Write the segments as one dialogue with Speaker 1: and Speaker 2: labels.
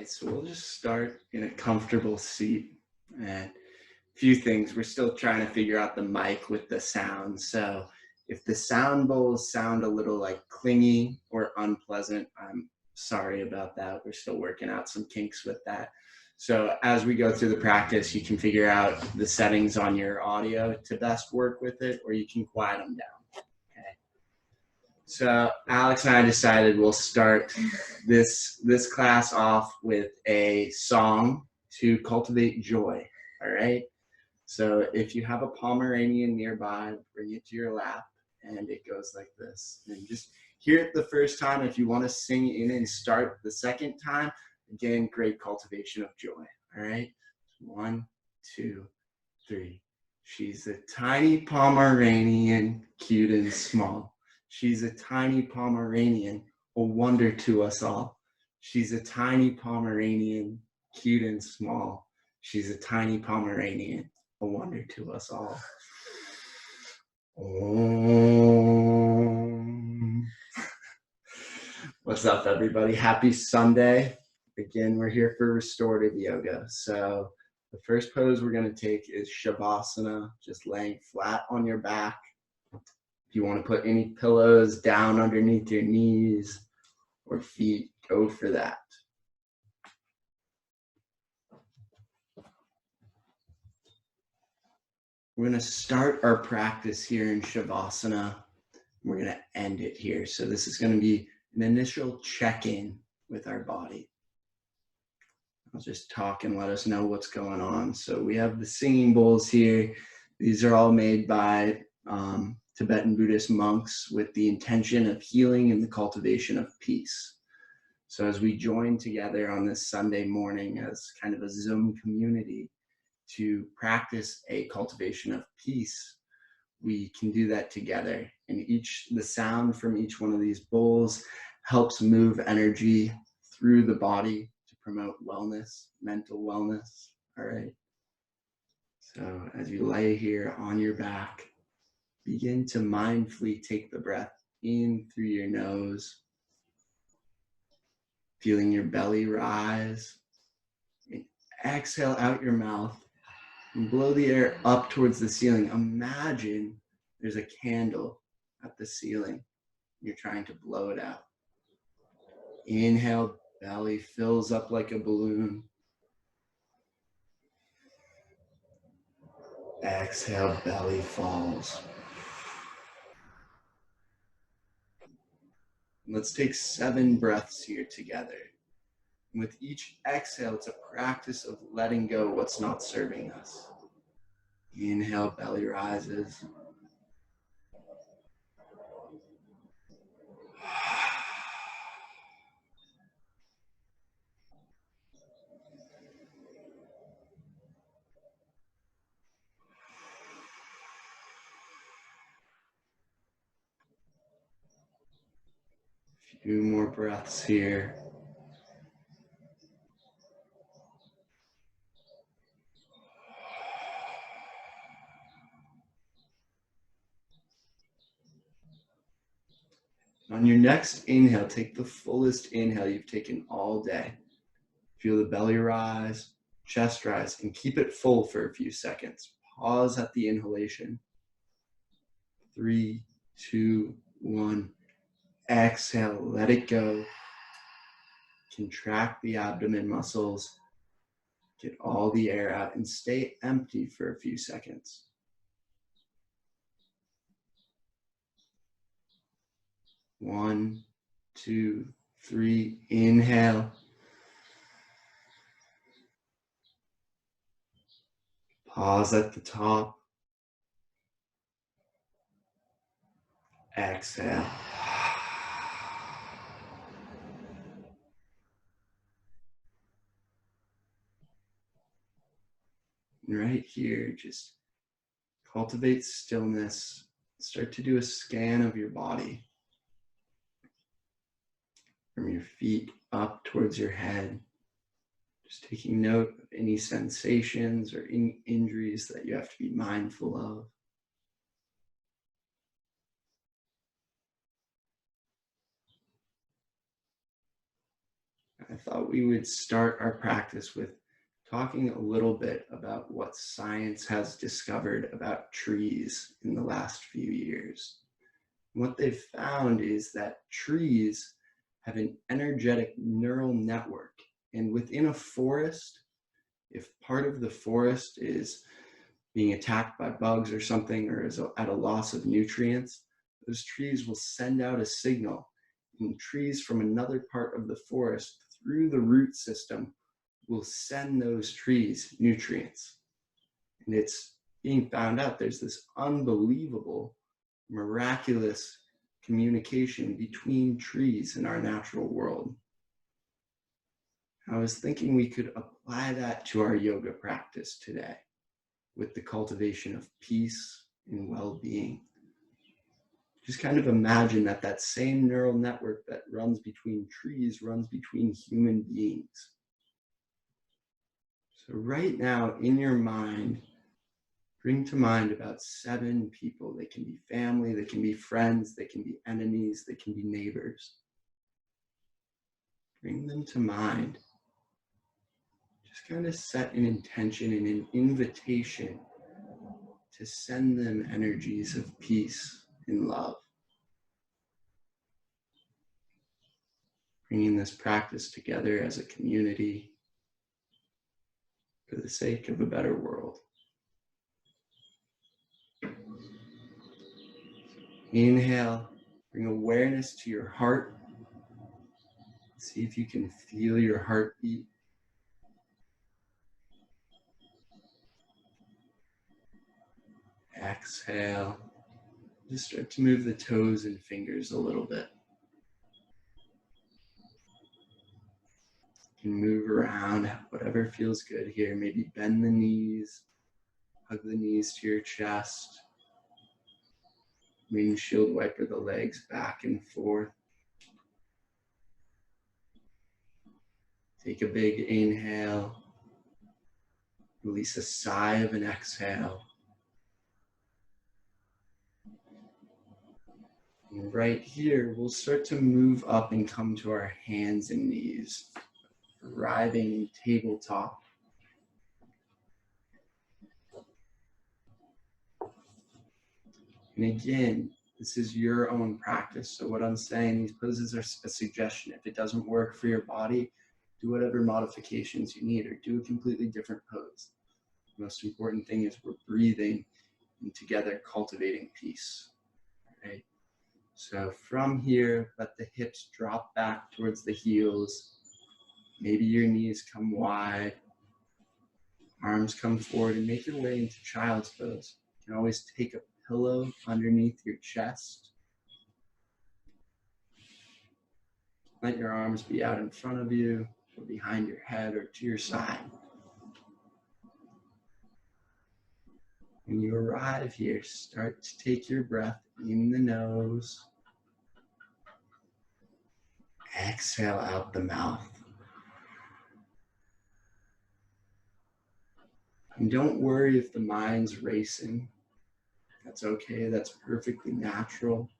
Speaker 1: right, so we'll just start in a comfortable seat. And a few things, we're still trying to figure out the mic with the sound. So if the sound bowls sound a little like clingy or unpleasant, I'm sorry about that. We're still working out some kinks with that. So as we go through the practice, you can figure out the settings on your audio to best work with it, or you can quiet them down. Okay. So Alex and I decided we'll start this class off with a song to cultivate joy. All right. So if you have a Pomeranian nearby, bring it to your lap, and it goes like this. And just hear it the first time. If you want to sing in and start the second time, again, great cultivation of joy. All right. 1, 2, 3. She's a tiny Pomeranian, cute and small. She's a tiny Pomeranian, a wonder to us all. She's a tiny Pomeranian, cute and small. She's a tiny Pomeranian, a wonder to us all. What's up, everybody? Happy Sunday. Again, we're here for restorative yoga. So the first pose we're going to take is Shavasana, just laying flat on your back. If you want to put any pillows down underneath your knees or feet, go for that. We're going to start our practice here in Shavasana. We're going to end it here. So this is going to be an initial check-in with our body. I'll just talk and let us know what's going on. So we have the singing bowls here. These are all made by Tibetan Buddhist monks with the intention of healing and the cultivation of peace. So as we join together on this Sunday morning as kind of a Zoom community to practice a cultivation of peace, we can do that together. And the sound from each one of these bowls helps move energy through the body to promote wellness, mental wellness. All right. So as you lay here on your back, begin to mindfully take the breath in through your nose, feeling your belly rise, and exhale out your mouth and blow the air up towards the ceiling. Imagine there's a candle at the ceiling. You're trying to blow it out. Inhale, belly fills up like a balloon. Exhale, belly falls. Let's take 7 breaths here together. And with each exhale, it's a practice of letting go what's not serving us. Inhale, belly rises. A few more breaths here. On your next inhale, take the fullest inhale you've taken all day. Feel the belly rise, chest rise, and keep it full for a few seconds. Pause at the inhalation. 3, 2, 1. Exhale, let it go. Contract the abdomen muscles. Get all the air out and stay empty for a few seconds. 1, 2, 3. Inhale. Pause at the top. Exhale. And right here, just cultivate stillness. Start to do a scan of your body. From your feet up towards your head. Just taking note of any sensations or any injuries that you have to be mindful of. I thought we would start our practice with talking a little bit about what science has discovered about trees in the last few years. What they've found is that trees have an energetic neural network. And within a forest, if part of the forest is being attacked by bugs or something, or is at a loss of nutrients, those trees will send out a signal. And trees from another part of the forest through the root system will send those trees nutrients. And it's being found out there's this unbelievable, miraculous communication between trees in our natural world. I was thinking we could apply that to our yoga practice today with the cultivation of peace and well-being. Just kind of imagine that that same neural network that runs between trees runs between human beings. So right now in your mind, bring to mind about 7 people. They can be family, they can be friends, they can be enemies, they can be neighbors. Bring them to mind. Just kind of set an intention and an invitation to send them energies of peace and love. Bringing this practice together as a community for the sake of a better world. Inhale, bring awareness to your heart. See if you can feel your heartbeat. Exhale. Just start to move the toes and fingers a little bit. You can move around, whatever feels good here. Maybe bend the knees, hug the knees to your chest. Windshield wiper the legs back and forth. Take a big inhale. Release a sigh of an exhale. And right here, we'll start to move up and come to our hands and knees. Arriving tabletop. And again, this is your own practice. So what I'm saying, these poses are a suggestion. If it doesn't work for your body, do whatever modifications you need or do a completely different pose. The most important thing is we're breathing and together cultivating peace. Right? So from here, let the hips drop back towards the heels. Maybe your knees come wide. Arms come forward and make your way into child's pose. You can always take a pillow underneath your chest. Let your arms be out in front of you or behind your head or to your side. When you arrive here, start to take your breath in the nose. Exhale out the mouth. And don't worry if the mind's racing. That's okay, that's perfectly natural.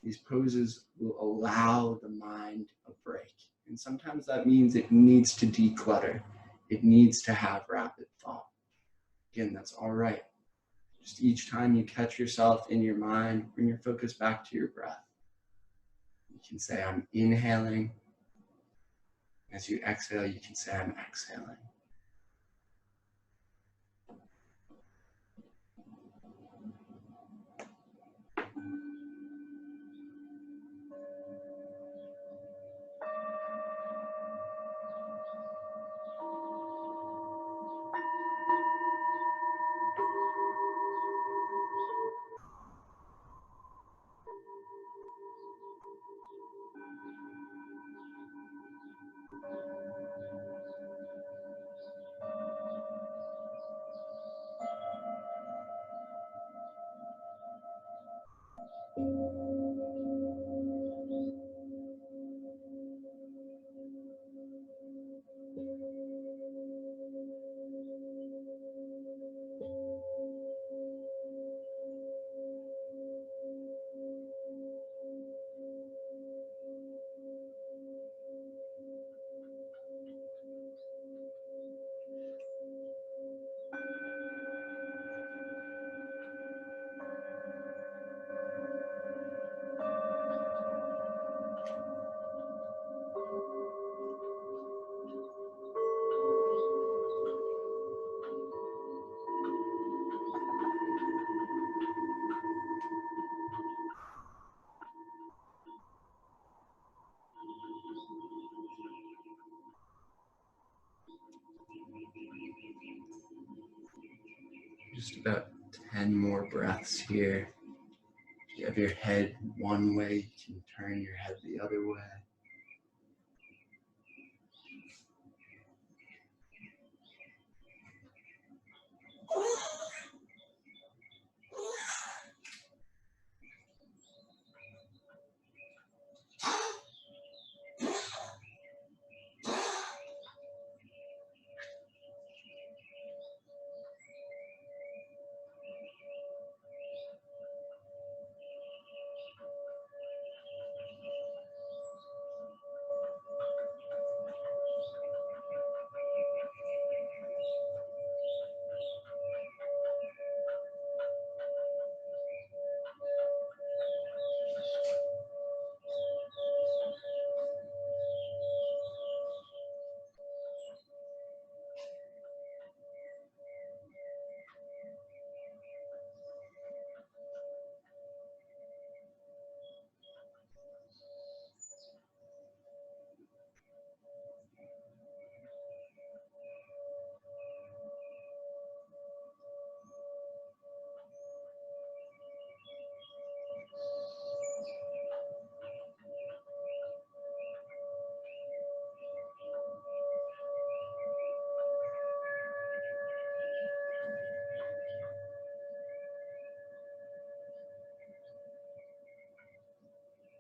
Speaker 1: These poses will allow the mind a break. And sometimes that means it needs to declutter. It needs to have rapid thought. Again, that's all right. Just each time you catch yourself in your mind, bring your focus back to your breath. You can say, I'm inhaling. As you exhale, you can say, I'm exhaling. Just about 10 more breaths here. If you have your head one way, you can turn your head the other way.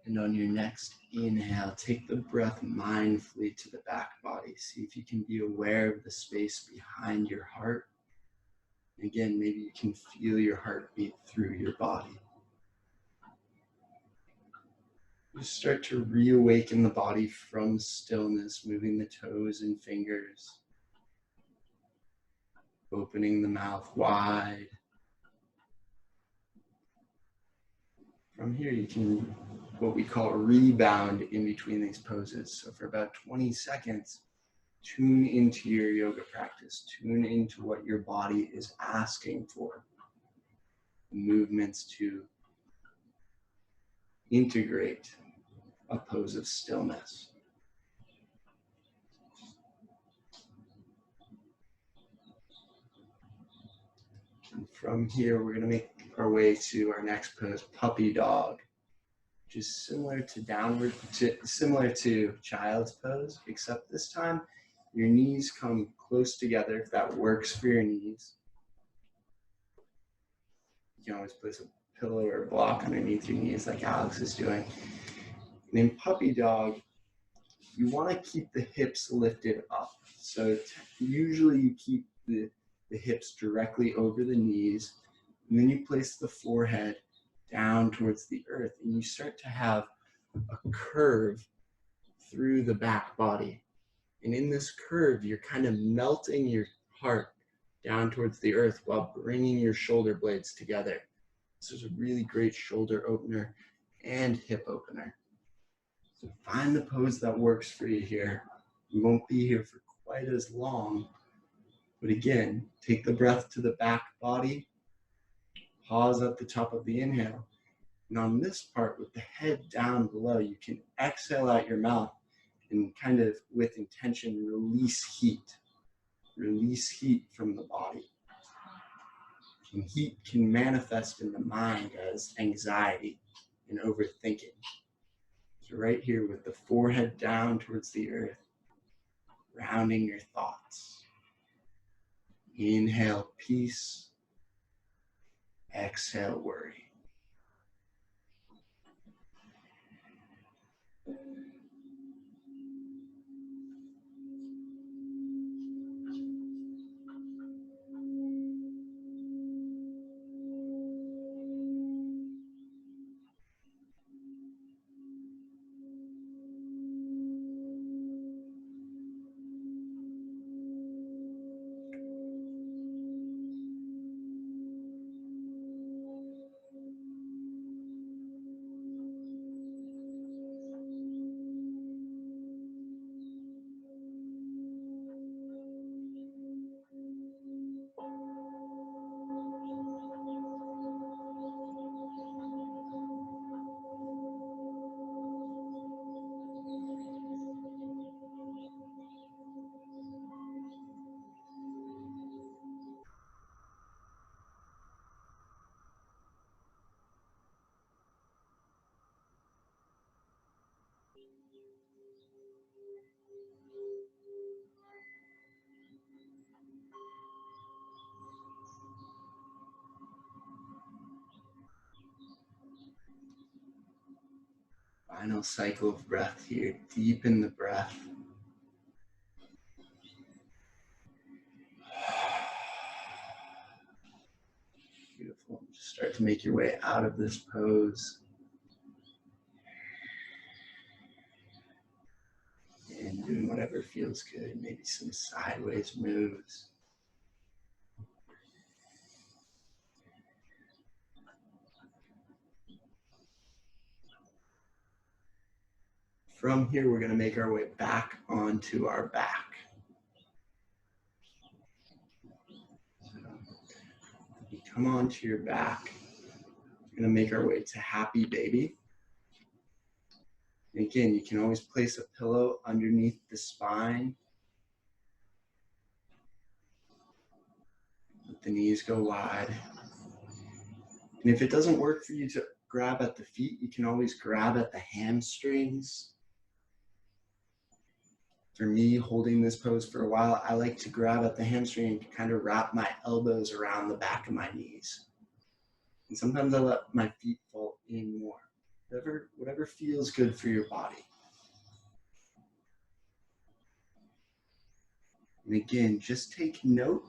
Speaker 1: And on your next inhale, take the breath mindfully to the back body. See if you can be aware of the space behind your heart. Again, maybe you can feel your heartbeat through your body. Just start to reawaken the body from stillness, moving the toes and fingers, opening the mouth wide. From here, you can, what we call rebound in between these poses. So for about 20 seconds, tune into your yoga practice. Tune into what your body is asking for. Movements to integrate a pose of stillness. And from here, we're going to make our way to our next pose, puppy dog, which is similar to child's pose, except this time your knees come close together if that works for your knees. You can always place a pillow or a block underneath your knees like Alex is doing. And in puppy dog, you want to keep the hips lifted up. So usually you keep the hips directly over the knees, and then you place the forehead down towards the earth, and you start to have a curve through the back body. And in this curve, you're kind of melting your heart down towards the earth while bringing your shoulder blades together. This is a really great shoulder opener and hip opener. So find the pose that works for you here. You won't be here for quite as long, but again, take the breath to the back body, pause at the top of the inhale. And on this part, with the head down below, you can exhale out your mouth and kind of, with intention, release heat. Release heat from the body. And heat can manifest in the mind as anxiety and overthinking. So right here with the forehead down towards the earth, grounding your thoughts. Inhale, peace. Exhale, worry. Final cycle of breath here. Deepen the breath. Beautiful. Just start to make your way out of this pose. And doing whatever feels good. Maybe some sideways moves. From here, we're going to make our way back onto our back. So, you come onto your back. We're going to make our way to happy baby. And again, you can always place a pillow underneath the spine. Let the knees go wide. And if it doesn't work for you to grab at the feet, you can always grab at the hamstrings. For me, holding this pose for a while, I like to grab at the hamstring and kind of wrap my elbows around the back of my knees. And sometimes I let my feet fall in more. Whatever feels good for your body. And again, just take note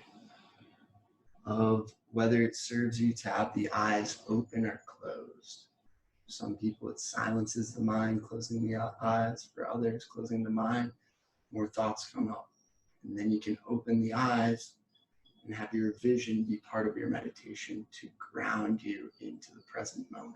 Speaker 1: of whether it serves you to have the eyes open or closed. For some people, it silences the mind, closing the eyes. For others, closing the mind, more thoughts come up. And then you can open the eyes and have your vision be part of your meditation to ground you into the present moment.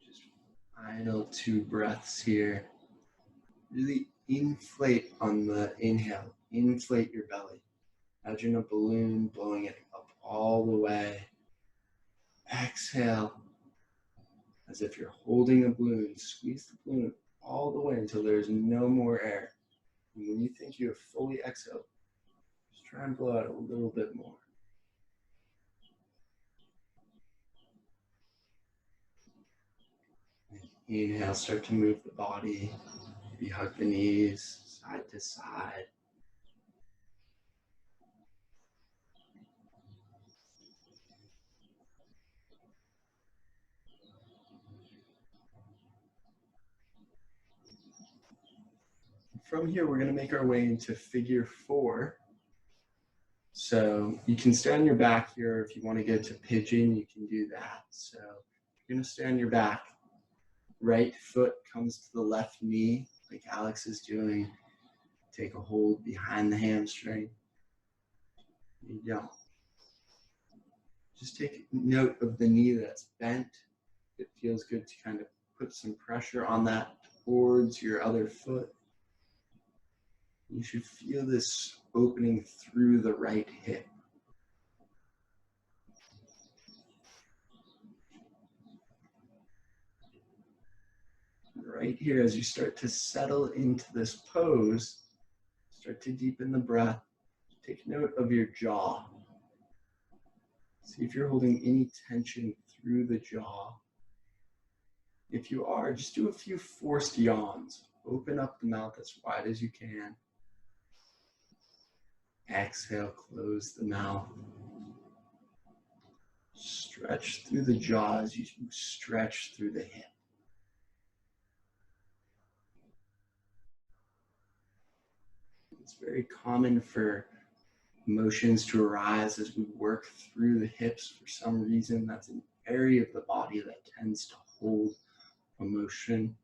Speaker 1: Just final 2 breaths here. Really inflate on the inhale. Inflate your belly. Imagine a balloon blowing it up all the way. Exhale as if you're holding a balloon. Squeeze the balloon all the way until there's no more air. And when you think you have fully exhaled, just try and blow out a little bit more. Inhale, start to move the body. Maybe hug the knees side to side. From here, we're going to make our way into figure 4. So you can stay on your back here. If you want to get to pigeon, you can do that. So you're going to stay on your back. Right foot comes to the left knee, like Alex is doing. Take a hold behind the hamstring. You don't. Just take note of the knee that's bent. It feels good to kind of put some pressure on that towards your other foot. You should feel this opening through the right hip. Right here, as you start to settle into this pose, start to deepen the breath. Take note of your jaw. See if you're holding any tension through the jaw. If you are, just do a few forced yawns. Open up the mouth as wide as you can. Exhale, close the mouth. Stretch through the jaw as you stretch through the hip. It's very common for emotions to arise as we work through the hips. For some reason, that's an area of the body that tends to hold emotion.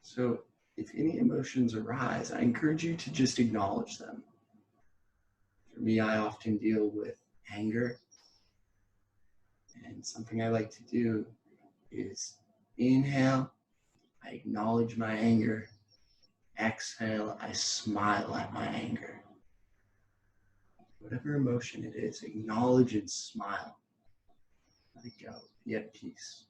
Speaker 1: So if any emotions arise, I encourage you to just acknowledge them. For me, I often deal with anger. And something I like to do is inhale, I acknowledge my anger. Exhale, I smile at my anger. Whatever emotion it is, acknowledge and smile. Let it go. Be at peace.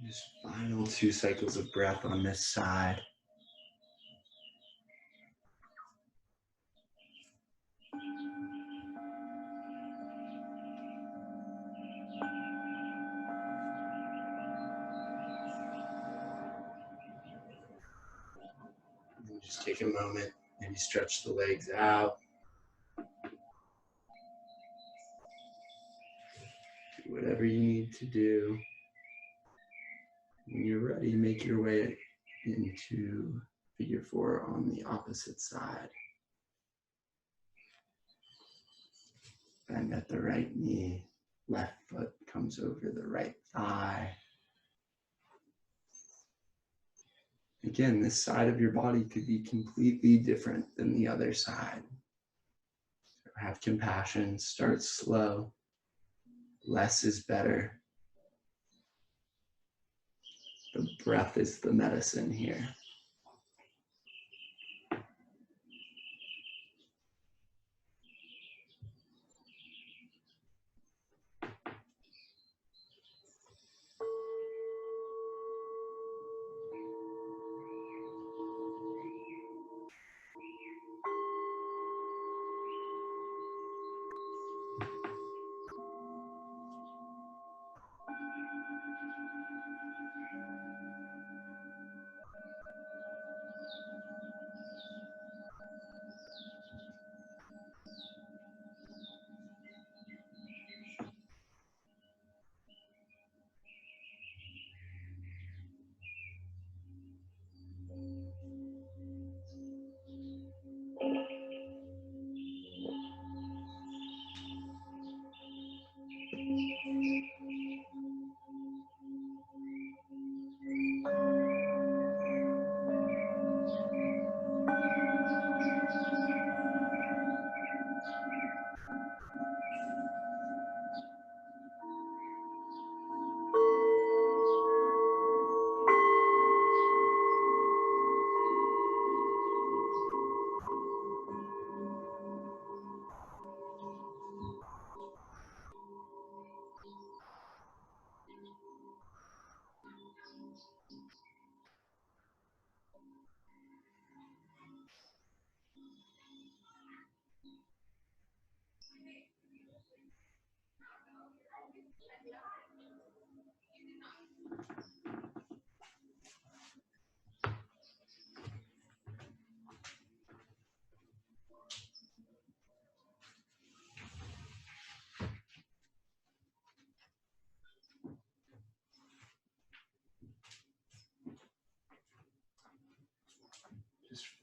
Speaker 1: Just final 2 cycles of breath on this side. And just take a moment, maybe stretch the legs out. Do whatever you need to do. When you're ready, make your way into figure 4 on the opposite side. Bend at the right knee, left foot comes over the right thigh. Again, this side of your body could be completely different than the other side. So have compassion, start slow. Less is better. The breath is the medicine here.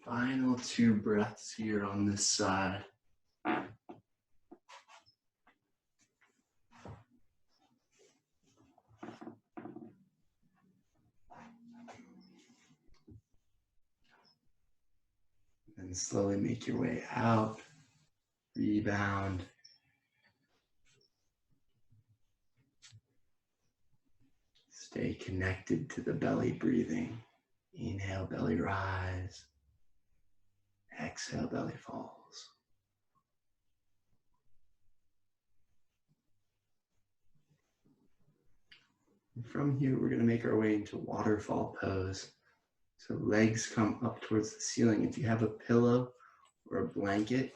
Speaker 1: Final 2 breaths here on this side. And slowly make your way out, rebound. Stay connected to the belly breathing. Inhale, belly rise. Exhale, belly falls. And from here, we're going to make our way into waterfall pose. So legs come up towards the ceiling. If you have a pillow or a blanket, it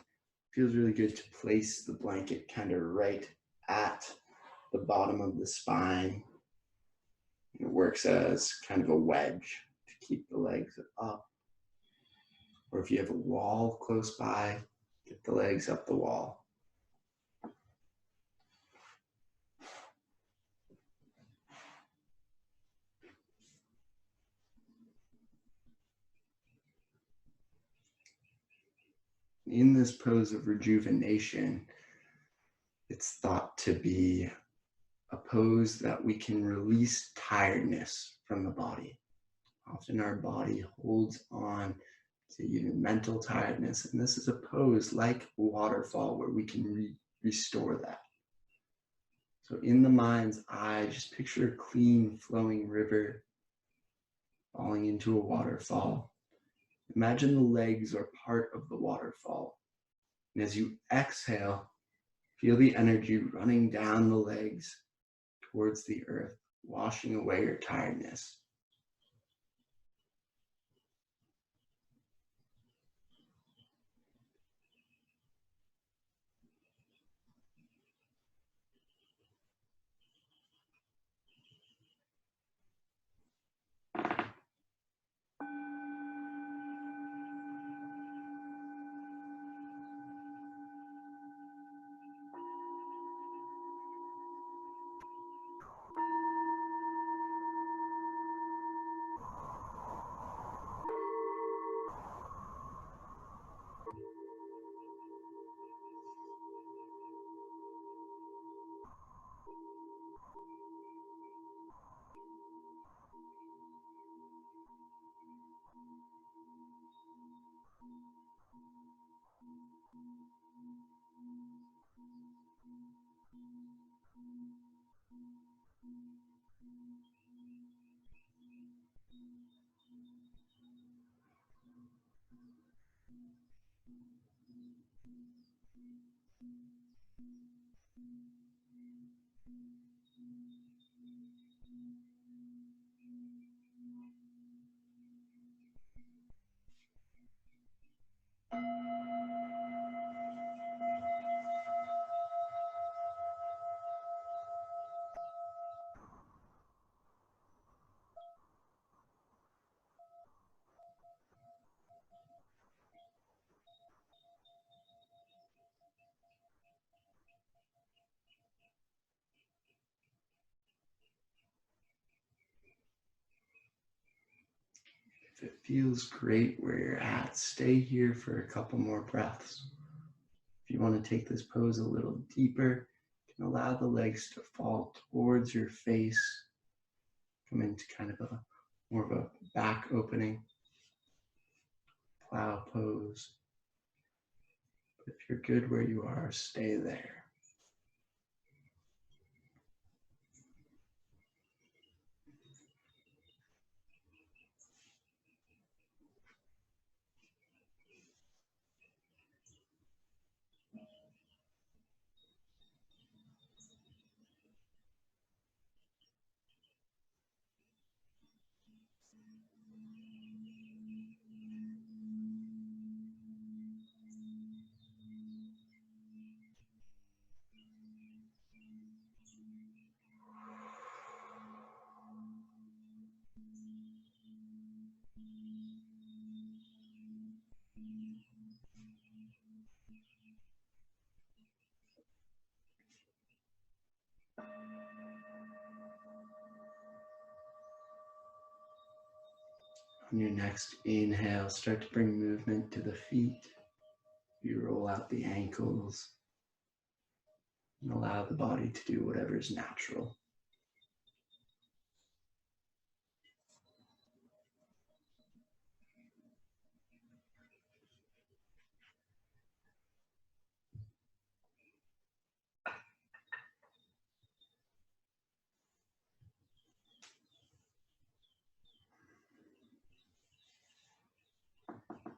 Speaker 1: feels really good to place the blanket kind of right at the bottom of the spine. It works as kind of a wedge to keep the legs up. Or if you have a wall close by, get the legs up the wall. In this pose of rejuvenation, it's thought to be a pose that we can release tiredness from the body. Often our body holds on to even mental tiredness, and this is a pose like a waterfall where we can restore that. So in the mind's eye, just picture a clean flowing river falling into a waterfall. Imagine the legs are part of the waterfall. And as you exhale, feel the energy running down the legs towards the earth, washing away your tiredness. If it feels great where you're at, stay here for a couple more breaths. If you want to take this pose a little deeper, you can allow the legs to fall towards your face, come into kind of a more of a back opening, plow pose. But if you're good where you are, stay there. On your next inhale, start to bring movement to the feet. You roll out the ankles and allow the body to do whatever is natural.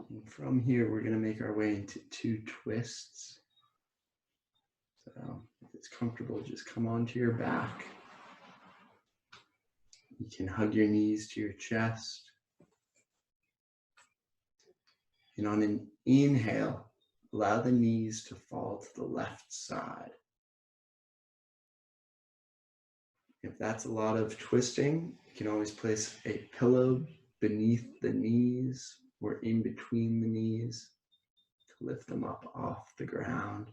Speaker 1: And from here, we're going to make our way into 2 twists. So if it's comfortable, just come onto your back. You can hug your knees to your chest. And on an inhale, allow the knees to fall to the left side. If that's a lot of twisting, you can always place a pillow beneath the knees or in between the knees to lift them up off the ground.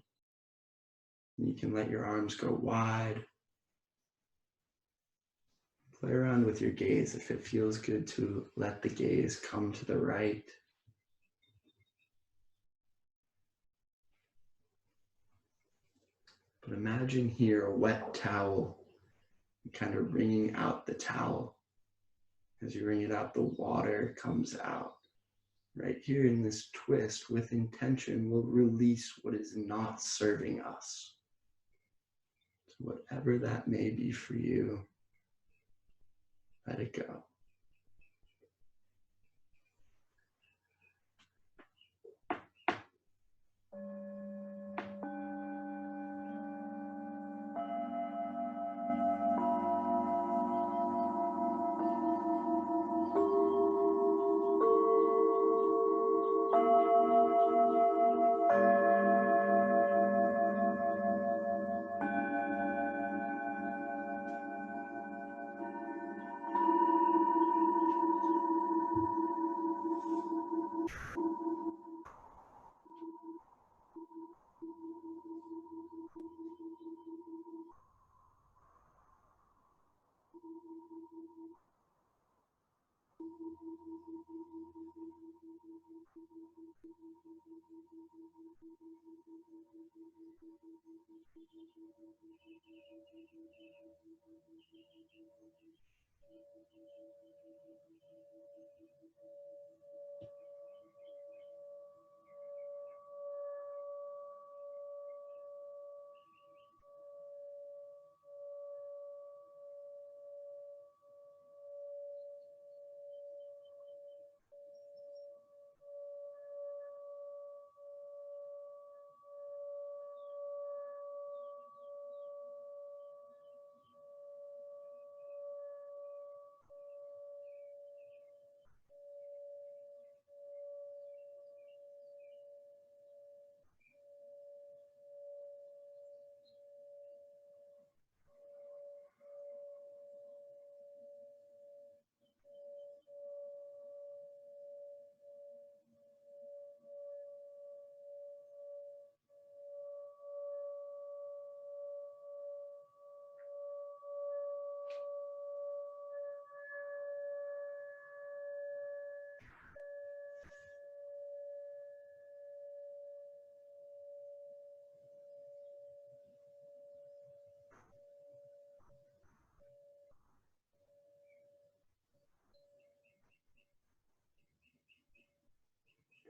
Speaker 1: And you can let your arms go wide. Play around with your gaze if it feels good to let the gaze come to the right. But imagine here a wet towel, kind of wringing out the towel. As you wring it out, the water comes out. Right here in this twist, with intention, we'll release what is not serving us. So whatever that may be for you, let it go.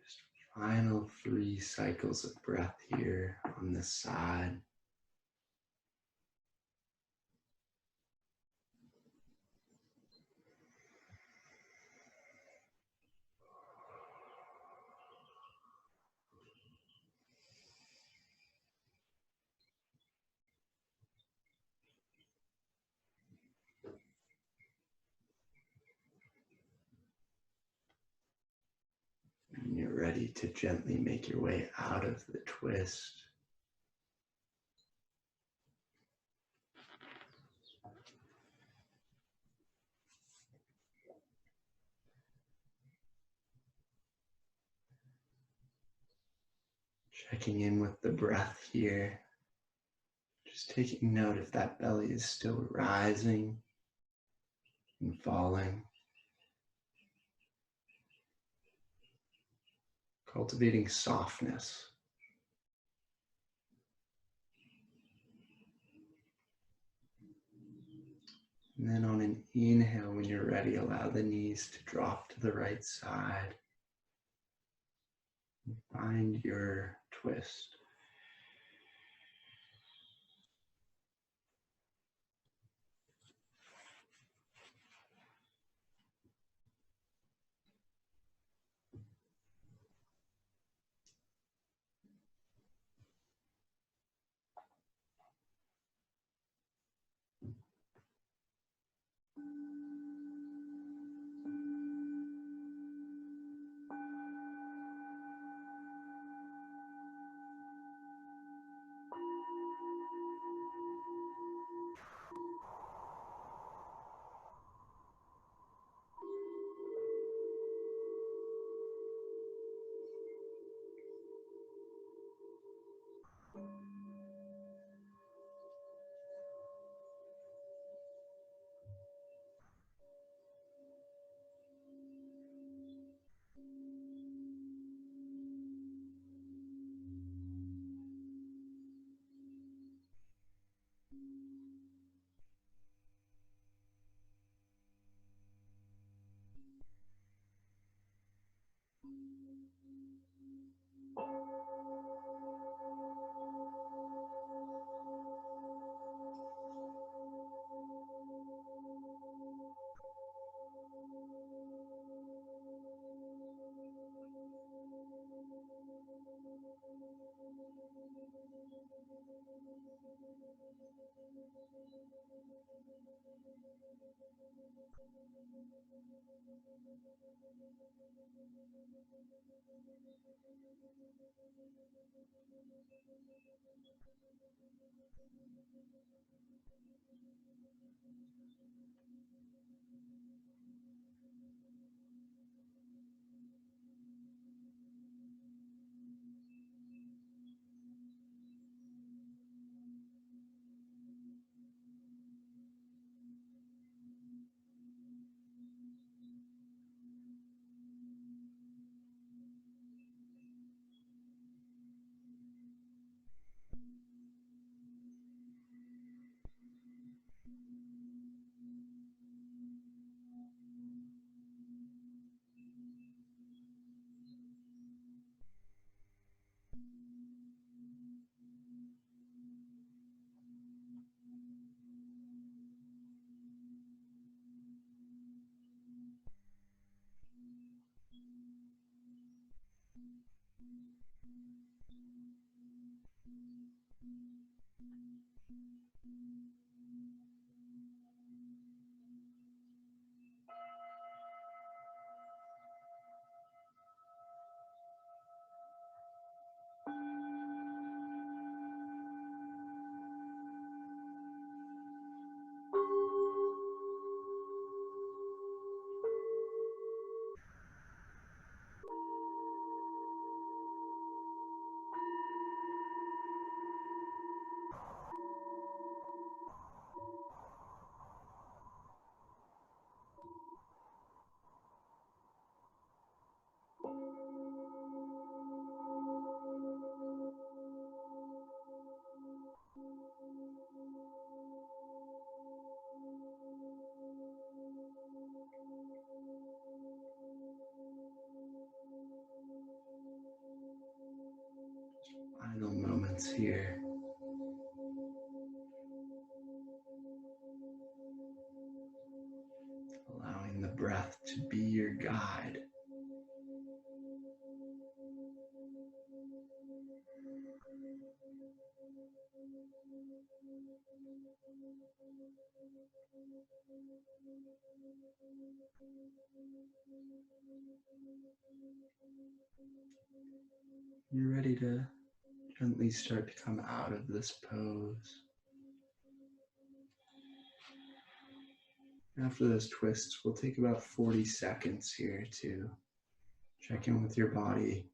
Speaker 1: Just final 3 cycles of breath here on this side. And you're ready to gently make your way out of the twist. Checking in with the breath here. Just taking note if that belly is still rising and falling. cultivating softness. And then on an inhale, when you're ready, allow the knees to drop to the right side. Find your twist. Final moments here. Allowing the breath to be your guide. You're ready to gently start to come out of this pose. After those twists, we'll take about 40 seconds here to check in with your body.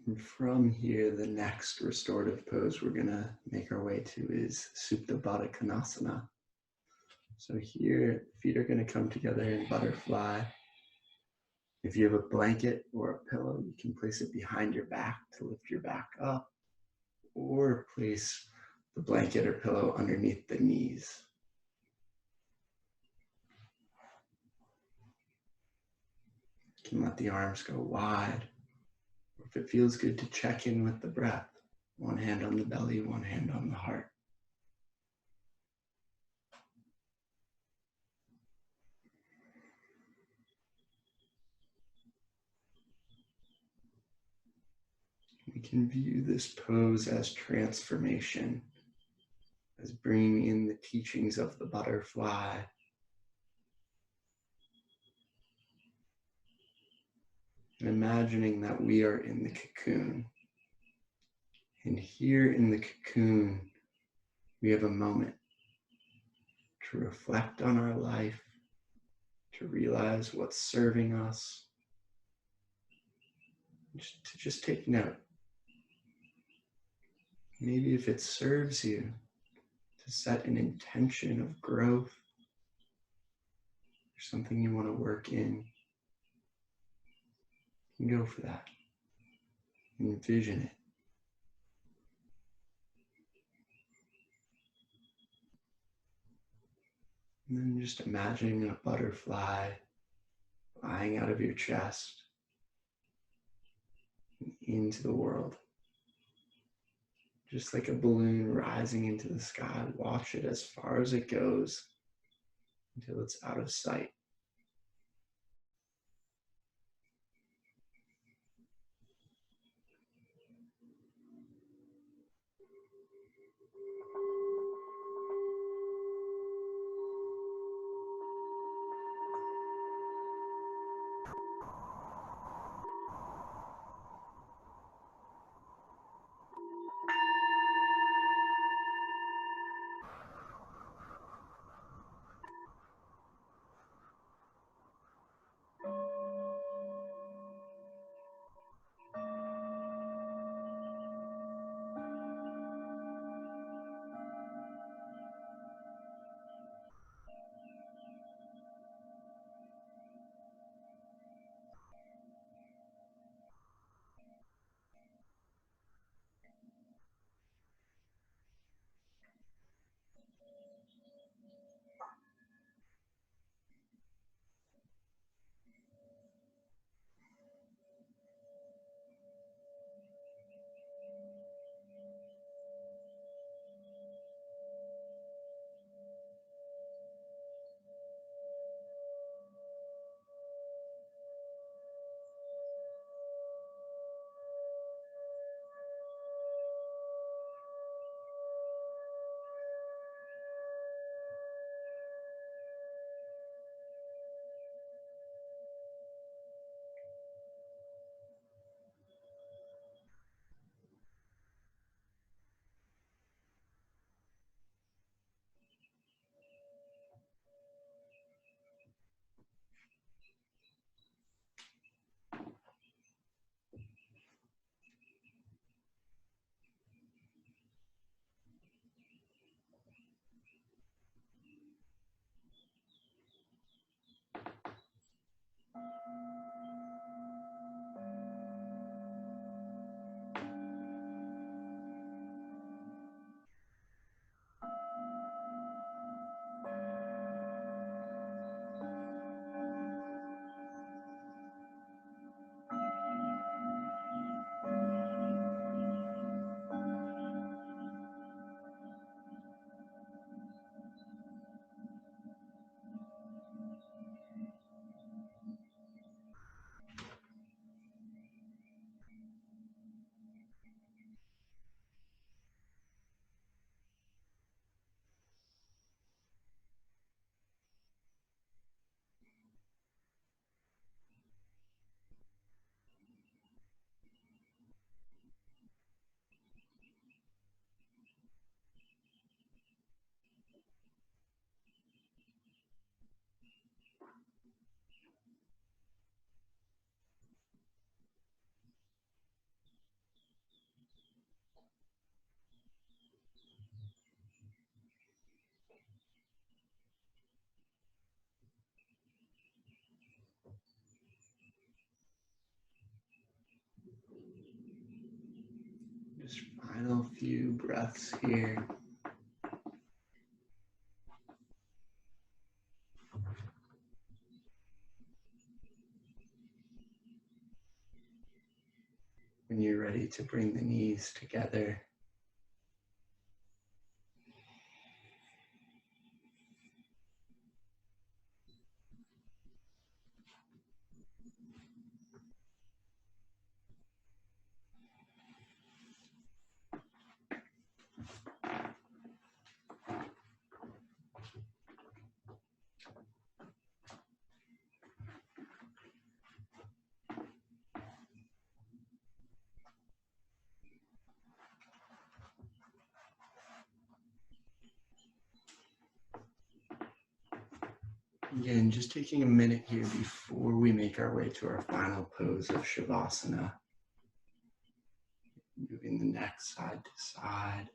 Speaker 1: And from here, the next restorative pose we're gonna make our way to is Supta Baddha Konasana. So here, feet are gonna come together in butterfly. If you have a blanket or a pillow, you can place it behind your back to lift your back up, or place the blanket or pillow underneath the knees. You can let the arms go wide. If it feels good to check in with the breath, one hand on the belly, one hand on the heart. We can view this pose as transformation, as bringing in the teachings of the butterfly, and imagining that we are in the cocoon. And here in the cocoon, we have a moment to reflect on our life, to realize what's serving us, to just take note. Maybe if it serves you, to set an intention of growth or something you want to work in, you can go for that. Envision it. And then just imagining a butterfly flying out of your chest and into the world. Just like a balloon rising into the sky, watch it as far as it goes until it's out of sight. few breaths here. When you're ready to bring the knees together, again, just taking a minute here before we make our way to our final pose of Shavasana. Moving the neck side to side.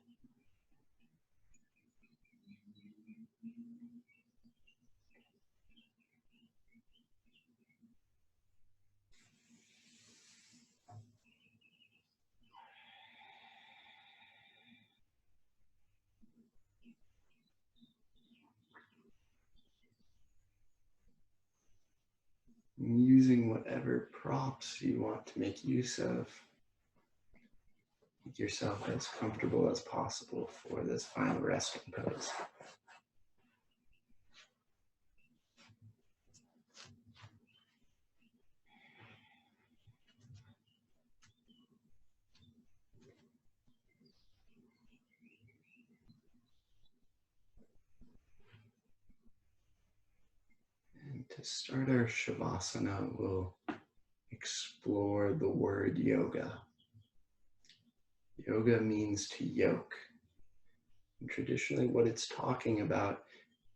Speaker 1: Using whatever props you want to make use of. Make yourself as comfortable as possible for this final resting pose. And to start our Shavasana, we'll explore the word yoga. Yoga means to yoke. And traditionally, what it's talking about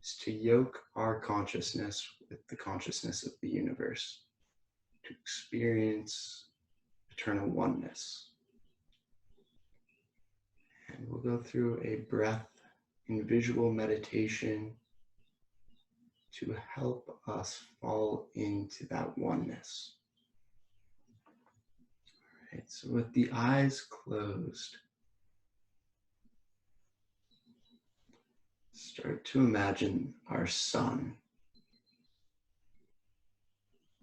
Speaker 1: is to yoke our consciousness with the consciousness of the universe, to experience eternal oneness. And we'll go through a breath and visual meditation to help us fall into that oneness. All right, so with the eyes closed, start to imagine our sun.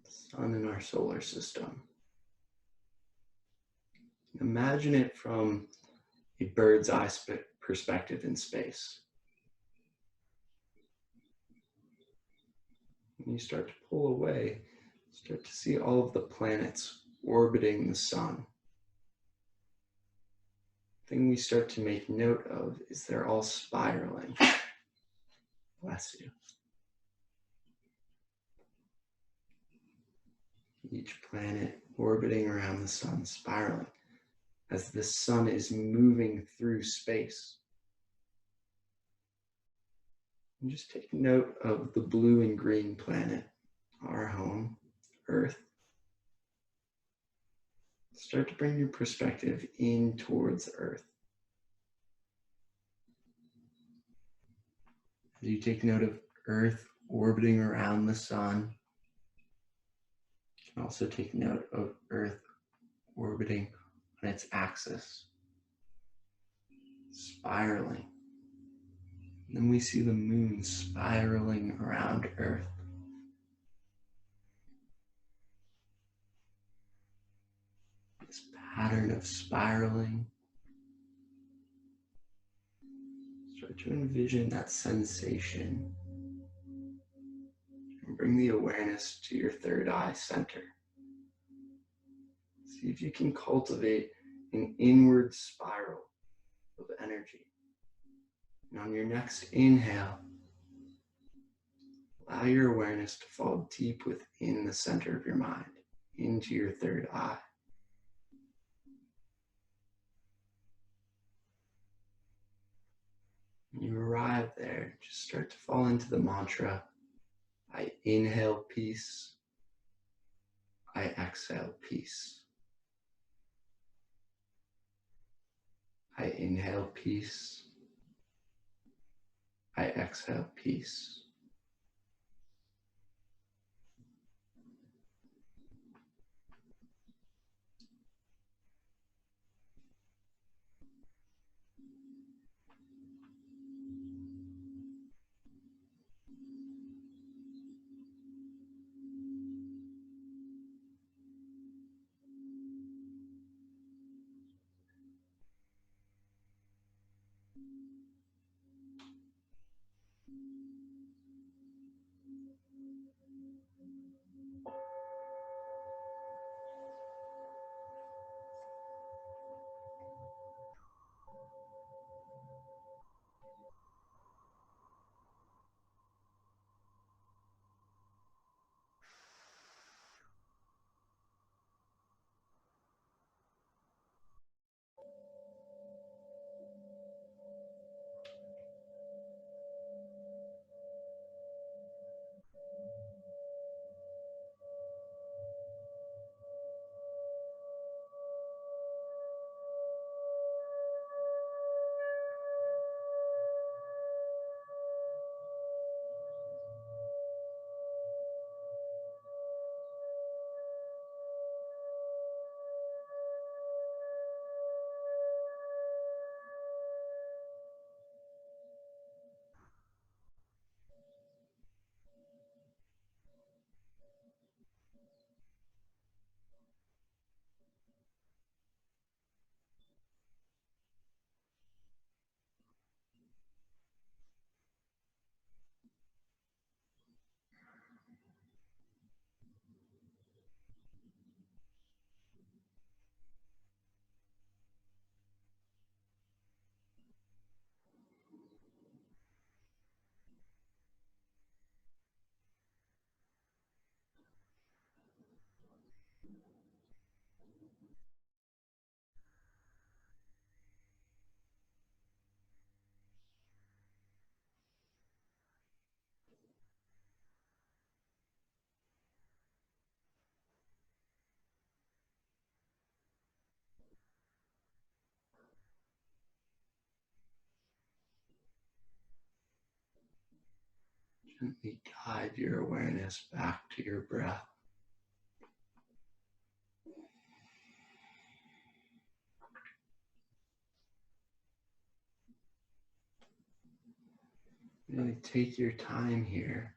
Speaker 1: The sun in our solar system. Imagine it from a bird's eye perspective in space. When you start to pull away, start to see all of the planets orbiting the sun. The thing we start to make note of is they're all spiraling. Bless you. Each planet orbiting around the sun, spiraling, as the sun is moving through space. And just take note of the blue and green planet, our home, Earth. Start to bring your perspective in towards Earth. As you take note of Earth orbiting around the sun, you can also take note of Earth orbiting on its axis, spiraling. And then we see the moon spiraling around Earth. This pattern of spiraling. Start to envision that sensation and bring the awareness to your third eye center. See if you can cultivate an inward spiral of energy. And on your next inhale, allow your awareness to fall deep within the center of your mind, into your third eye. When you arrive there, just start to fall into the mantra, I inhale peace, I exhale peace. I inhale peace, I exhale peace. Gently guide your awareness back to your breath. Really take your time here.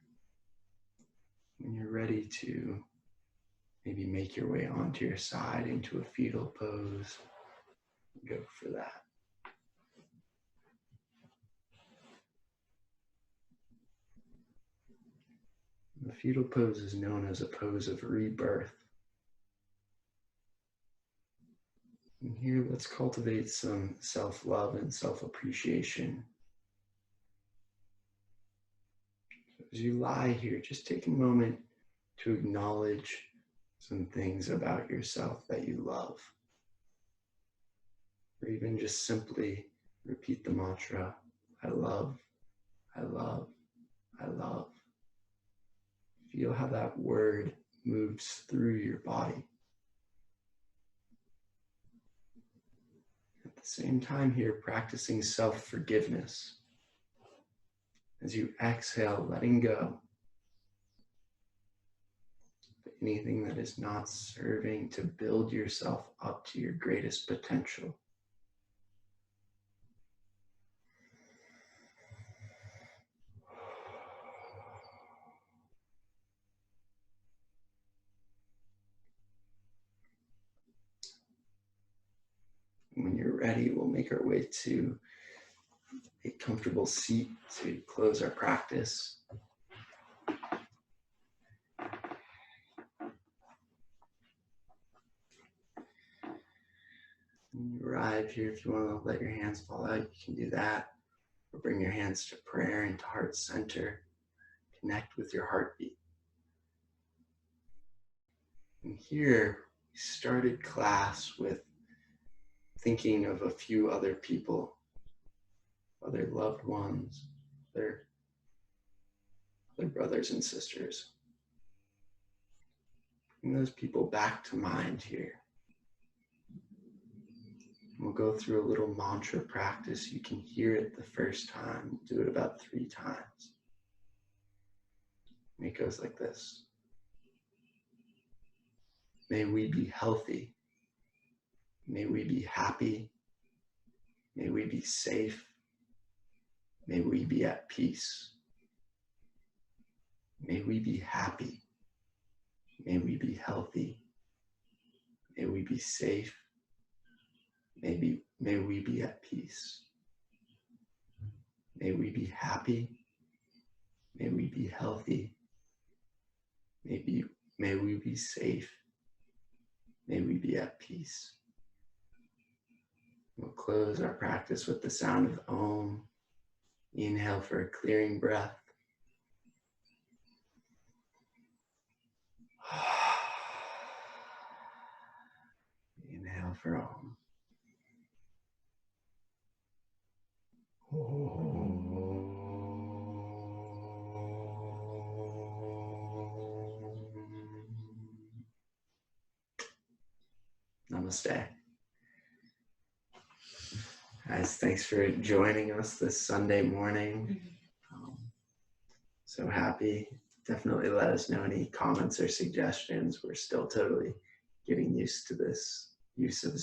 Speaker 1: When you're ready to maybe make your way onto your side into a fetal pose, go for that. The fetal pose is known as a pose of rebirth. And here, let's cultivate some self-love and self-appreciation. As you lie here, just take a moment to acknowledge some things about yourself that you love. Or even just simply repeat the mantra, I love, I love, I love. Feel how that word moves through your body. At the same time here, practicing self-forgiveness. As you exhale, letting go. Anything that is not serving to build yourself up to your greatest potential. When you're ready, we'll make our way to a comfortable seat to close our practice. When you arrive here, if you want to let your hands fall out, you can do that. Or bring your hands to prayer and to heart center. Connect with your heartbeat. And here, we started class with thinking of a few other people, other loved ones, other brothers and sisters. Bring those people back to mind here. We'll go through a little mantra practice. You can hear it the first time. Do it about 3 times. And it goes like this. May we be healthy. May we be happy. May we be safe. May we be at peace. May we be happy. May we be healthy. May we be safe. May we be at peace. May we be happy. May we be healthy. May we be safe. May we be at peace. We'll close our practice with the sound of Om. Inhale for a clearing breath. Inhale for Om. Namaste. Guys, thanks for joining us this Sunday morning. So happy. Definitely let us know any comments or suggestions. We're still totally getting used to this use of Zoom.